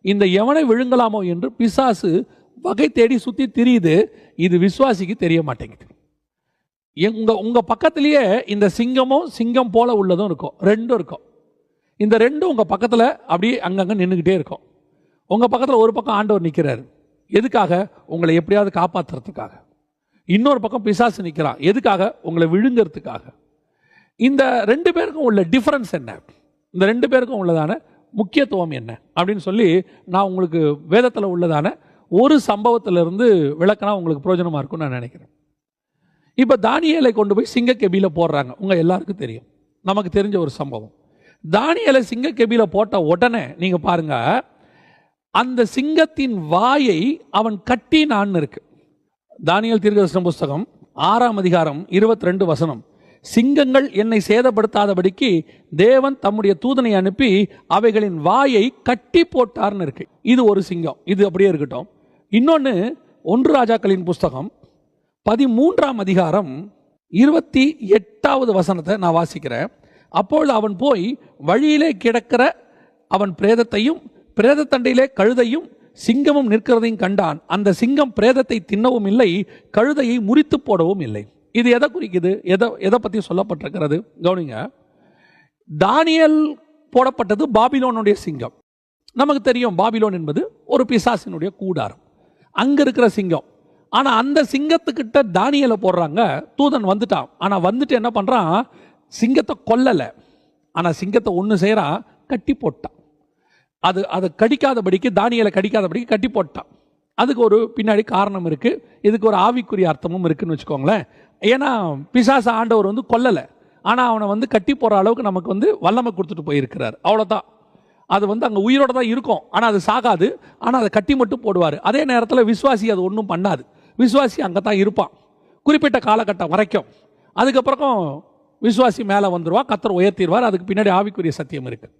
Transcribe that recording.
இந்த எவனை விழுங்கலாமோ என்று பிசாசு வகை தேடி சுற்றி திரியுது. இது விசுவாசிக்கு தெரிய மாட்டேங்குது. உங்கள் பக்கத்திலேயே இந்த சிங்கமும் சிங்கம் போல உள்ளதும் இருக்கும், ரெண்டும் இருக்கும். இந்த ரெண்டும் உங்கள் பக்கத்தில் அப்படியே அங்கங்கே நின்றுக்கிட்டே இருக்கும். உங்கள் பக்கத்தில் ஒரு பக்கம் ஆண்டவர் நிற்கிறாரு, எதுக்காக? உங்களை எப்படியாவது காப்பாற்றுறதுக்காக. இன்னொரு பக்கம் பிசாசு நிற்கிறான், எதுக்காக? உங்களை விழுங்கிறதுக்காக. இந்த ரெண்டு பேருக்கும் உள்ள டிஃபரன்ஸ் என்ன, இந்த ரெண்டு பேருக்கும் உள்ளதான முக்கியத்துவம் என்ன அப்படின்னு சொல்லி நான் உங்களுக்கு வேதத்தில் உள்ளதான ஒரு சம்பவத்திலிருந்து விளக்கினா உங்களுக்கு பிரயோஜனமாக இருக்கும்னு நான் நினைக்கிறேன். இப்போ தானியேலை கொண்டு போய் சிங்கக்கெபியில் போடுறாங்க. உங்கள் எல்லாருக்கும் தெரியும், நமக்கு தெரிஞ்ச ஒரு சம்பவம். தானியேலை சிங்கக்கெபியில் போட்ட உடனே நீங்கள் பாருங்க, அந்த சிங்கத்தின் வாயை அவன் கட்டினான்னு இருக்கு. தானியேல் தீர்க்கதரிசன புஸ்தகம் 6ஆம் அதிகாரம் 22 வசனம். சிங்கங்கள் என்னை சேதப்படுத்தாதபடிக்கு தேவன் தம்முடைய தூதனை அனுப்பி அவைகளின் வாயை கட்டி போட்டார்னு இருக்கு. இது ஒரு சிங்கம், இது அப்படியே இருக்கட்டும். இன்னொன்று 1 ராஜாக்களின் புஸ்தகம் 13ஆம் அதிகாரம் 28வது வசனத்தை நான் வாசிக்கிறேன். அப்பொழுது அவன் போய் வழியிலே கிடக்கிற அவன் பிரேதத்தையும் பிரேதத்தண்டையிலே கழுதையும் சிங்கமும் நிற்கிறதையும் கண்டான். அந்த சிங்கம் பிரேதத்தை தின்னவும் இல்லை, கழுதையை முறித்து போடவும் இல்லை. இது எதை குறிக்குது? எதை பற்றி சொல்லப்பட்டிருக்கிறது? கவனிங்க. தானியேல் போடப்பட்டது பாபிலோனுடைய சிங்கம். நமக்கு தெரியும், பாபிலோன் என்பது ஒரு பிசாசினுடைய கூடாரம், அங்கே இருக்கிற சிங்கம். ஆனால் அந்த சிங்கத்துக்கிட்ட தானியேலை போடுறாங்க. தூதன் வந்துட்டான். ஆனால் வந்துட்டு என்ன பண்ணுறான்? சிங்கத்தை கொல்லலை, ஆனால் சிங்கத்தை ஒன்று செய்கிறான், கட்டி போட்டான். அது கடிக்காதபடிக்கு, தானியேலை கடிக்காதபடிக்கு கட்டி போட்டான். அதுக்கு ஒரு பின்னாடி காரணம் இருக்குது. இதுக்கு ஒரு ஆவிக்குரிய அர்த்தமும் இருக்குன்னு வச்சுக்கோங்களேன். ஏன்னா பிசாச ஆண்டவர் கொல்லலை, ஆனால் அவனை கட்டி போகிற அளவுக்கு நமக்கு வல்லமை கொடுத்துட்டு போயிருக்கிறார். அவ்வளோதான். அது அங்கே உயிரோடு தான் இருக்கும், ஆனால் அது சாகாது. ஆனால் அதை கட்டி மட்டும் போடுவார். அதே நேரத்தில் விசுவாசி அது ஒன்றும் பண்ணாது. விசுவாசி அங்கே தான் இருப்பான் குறிப்பிட்ட காலகட்டம் வரைக்கும். அதுக்கப்புறம் விசுவாசி மேலே வந்துடுவா, கர்த்தர் உயர்த்திடுவார். அதுக்கு பின்னாடி ஆவிக்குரிய சத்தியம் இருக்குது.